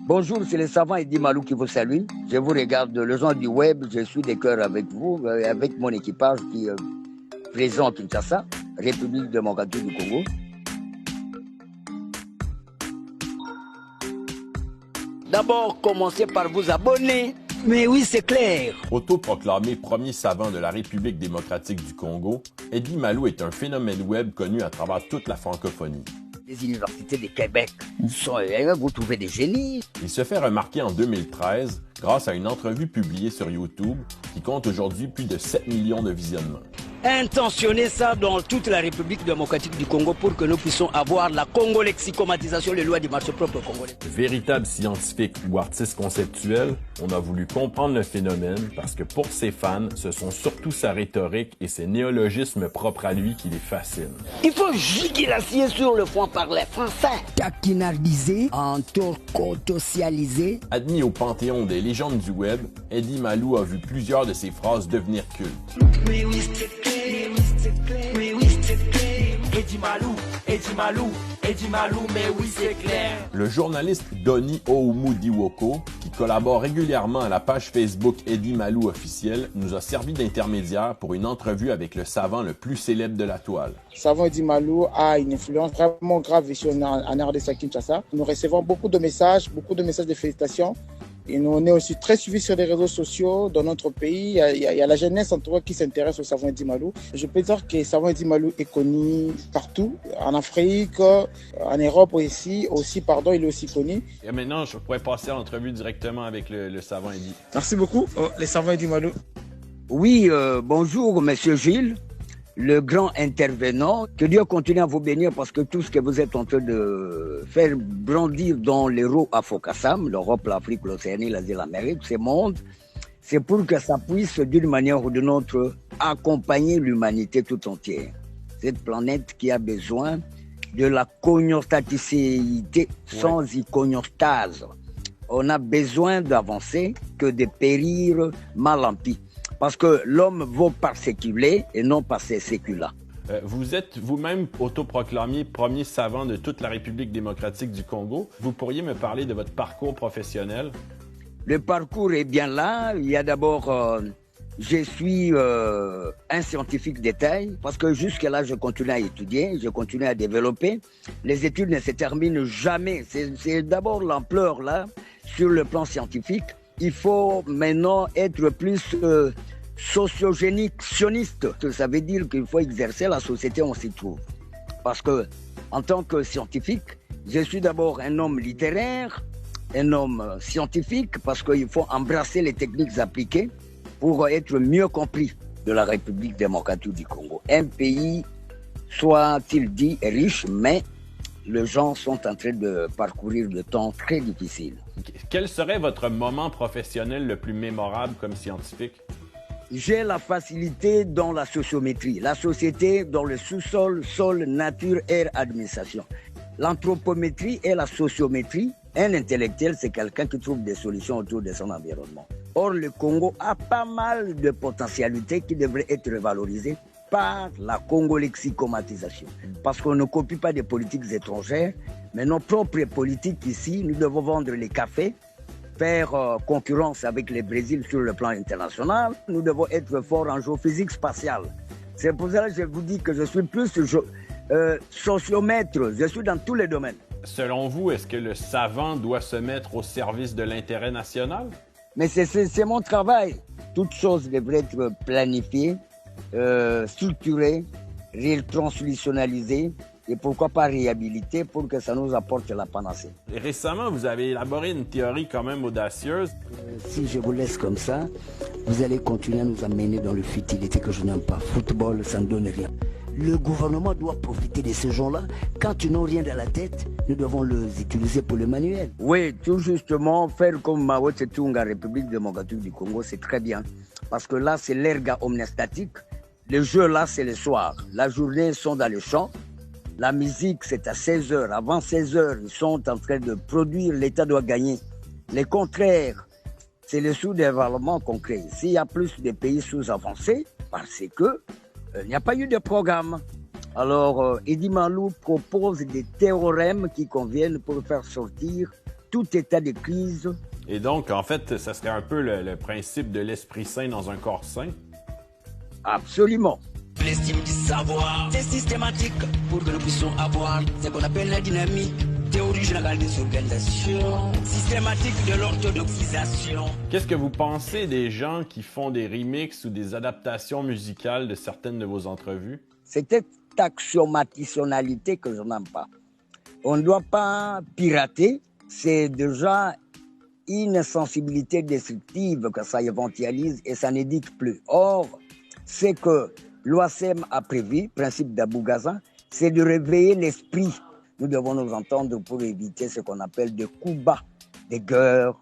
Bonjour, c'est le savant Eddie Malou qui vous salue. Je vous regarde, le gens du web, je suis de cœur avec vous, avec mon équipage qui est présent à Kinshasa, République démocratique du Congo. D'abord, commencez par vous abonner. Mais oui, c'est clair. Autoproclamé premier savant de la République démocratique du Congo, Eddie Malou est un phénomène web connu à travers toute la francophonie. Les universités de Québec vous trouvez des génies. Il se fait remarquer en 2013 grâce à une entrevue publiée sur YouTube qui compte aujourd'hui plus de 7 millions de visionnements. Intentionnez ça dans toute la République démocratique du Congo pour que nous puissions avoir la congolexicomatisation, les lois du marché propre congolais. Véritable scientifique ou artiste conceptuel, on a voulu comprendre le phénomène parce que pour ses fans, ce sont surtout sa rhétorique et ses néologismes propres à lui qui les fascinent. Il faut giguer l'acier sur le front par les Français. Taquinardisé, entorcotocialisé. Admis au panthéon des légendes du web, Eddie Malou a vu plusieurs de ses phrases devenir cultes. Mais oui, c'est clair, mais oui, c'est clair. Eddie Malou, Eddie Malou, Eddie Malou, mais oui, c'est clair. Le journaliste Donny Oumu-Diwoko, qui collabore régulièrement à la page Facebook Eddie Malou officiel, nous a servi d'intermédiaire pour une entrevue avec le savant le plus célèbre de la toile. Le savant Eddie Malou a une influence vraiment grave ici en RDC à Kinshasa. Nous recevons beaucoup de messages de félicitations. Et nous, on est aussi très suivis sur les réseaux sociaux dans notre pays. Il y a la jeunesse en tout cas qui s'intéresse au savant Eddie Malou. Je peux dire que le savant Eddie Malou est connu partout, en Afrique, en Europe aussi, il est aussi connu. Et maintenant, je pourrais passer à l'entrevue directement avec le savant Eddie. Merci beaucoup, le savant Eddie Malou. Oui, bonjour, monsieur Gilles, le grand intervenant. Que Dieu continue à vous bénir parce que tout ce que vous êtes en train de faire brandir dans l'Euro Afokassam, l'Europe, l'Afrique, l'Océanie, l'Asie, l'Amérique, ces mondes, c'est pour que ça puisse d'une manière ou d'une autre accompagner l'humanité tout entière. Cette planète qui a besoin de la cognostaticité sans iconostase. On a besoin d'avancer que de périr mal en pis. Parce que l'homme vaut par séculé et non par ses séculats. Vous êtes vous-même autoproclamé premier savant de toute la République démocratique du Congo. Vous pourriez me parler de votre parcours professionnel? Le parcours est bien là. Il y a d'abord, je suis un scientifique d'état parce que jusque-là, je continue à étudier, je continue à développer. Les études ne se terminent jamais. C'est d'abord l'ampleur là, sur le plan scientifique. Il faut maintenant être plus sociogénique, sioniste. Ça veut dire qu'il faut exercer la société où on s'y trouve. Parce que, en tant que scientifique, je suis d'abord un homme littéraire, un homme scientifique, parce qu'il faut embrasser les techniques appliquées pour être mieux compris de la République démocratique du Congo. Un pays, soit-il dit, riche, mais les gens sont en train de parcourir de temps très difficiles. Quel serait votre moment professionnel le plus mémorable comme scientifique? J'ai la facilité dans la sociométrie, la société dans le sous-sol, sol, nature, air, administration. L'anthropométrie et la sociométrie, un intellectuel, c'est quelqu'un qui trouve des solutions autour de son environnement. Or, le Congo a pas mal de potentialités qui devraient être valorisées par la congolexicomatisation. Parce qu'on ne copie pas des politiques étrangères, mais nos propres politiques ici, nous devons vendre les cafés, faire concurrence avec le Brésil sur le plan international. Nous devons être forts en géophysique spatiale. C'est pour cela que je vous dis que je suis plus sociomètre. Je suis dans tous les domaines. Selon vous, est-ce que le savant doit se mettre au service de l'intérêt national? Mais c'est mon travail. Toutes choses devraient être planifiées, structurées, translutionalisées. Et pourquoi pas réhabiliter pour que ça nous apporte la panacée. Et récemment, vous avez élaboré une théorie quand même audacieuse. Si je vous laisse comme ça, vous allez continuer à nous amener dans le futilité que je n'aime pas. Football, ça ne donne rien. Le gouvernement doit profiter de ces gens-là. Quand ils n'ont rien dans la tête, nous devons les utiliser pour le manuel. Oui, tout justement, faire comme Mao Tse-tung à République démocratique du Congo, c'est très bien. Parce que là, c'est l'erga omnistatique. Les jeux, là, c'est le soir. La journée, ils sont dans les champs. La musique, c'est à 16h. Avant 16h, ils sont en train de produire, l'État doit gagner. Le contraire, c'est le sous-développement qu'on crée. S'il y a plus de pays sous-avancés, parce que il n'y a pas eu de programme. Alors, Eddie Malou propose des théorèmes qui conviennent pour faire sortir tout état de crise. Et donc, en fait, ça serait un peu le principe de l'esprit sain dans un corps sain? Absolument. L'estime du savoir, c'est systématique pour que nous puissions avoir ce qu'on appelle la dynamique. Théorie générale des organisations, systématique de l'orthodoxisation. Qu'est-ce que vous pensez des gens qui font des remixes ou des adaptations musicales de certaines de vos entrevues? C'est cette axiomaticonnalité que je n'aime pas. On ne doit pas pirater, c'est déjà une sensibilité destructive que ça éventualise et ça n'édite plus. Or, ce que l'OACM a prévu, principe d'Abou-Gaza, c'est de réveiller l'esprit. Nous devons nous entendre pour éviter ce qu'on appelle des coups bas, des guerres,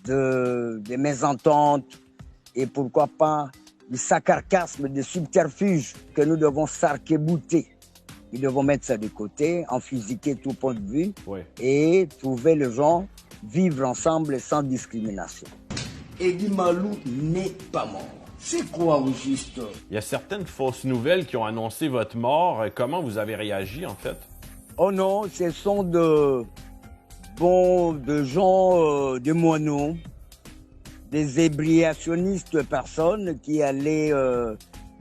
des mésententes et pourquoi pas du sacarcasme, des subterfuges que nous devons s'arc-bouter. Nous devons mettre ça de côté, enfusiguer tout point de vue et trouver les gens vivre ensemble sans discrimination. Eddie Malou n'est pas mort. C'est quoi au juste? Il y a certaines fausses nouvelles qui ont annoncé votre mort. Comment vous avez réagi, en fait? Oh non, ce sont de gens, des moineaux, des ébriationnistes personnes qui allaient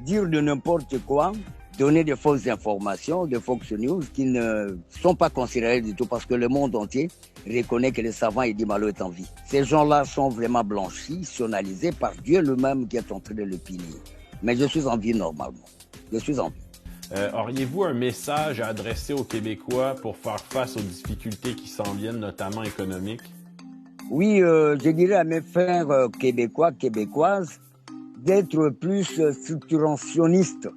dire de n'importe quoi, donner de fausses informations, de Fox News qui ne sont pas considérées du tout parce que le monde entier reconnaît que le savant Eddie Malo est en vie. Ces gens-là sont vraiment blanchis, sionalisés par Dieu lui-même qui est en train de le punir. Mais je suis en vie normalement. Je suis en vie. Auriez-vous un message à adresser aux Québécois pour faire face aux difficultés qui s'en viennent, notamment économiques? Oui, je dirais à mes frères québécois, québécoises, d'être plus structurantionnistes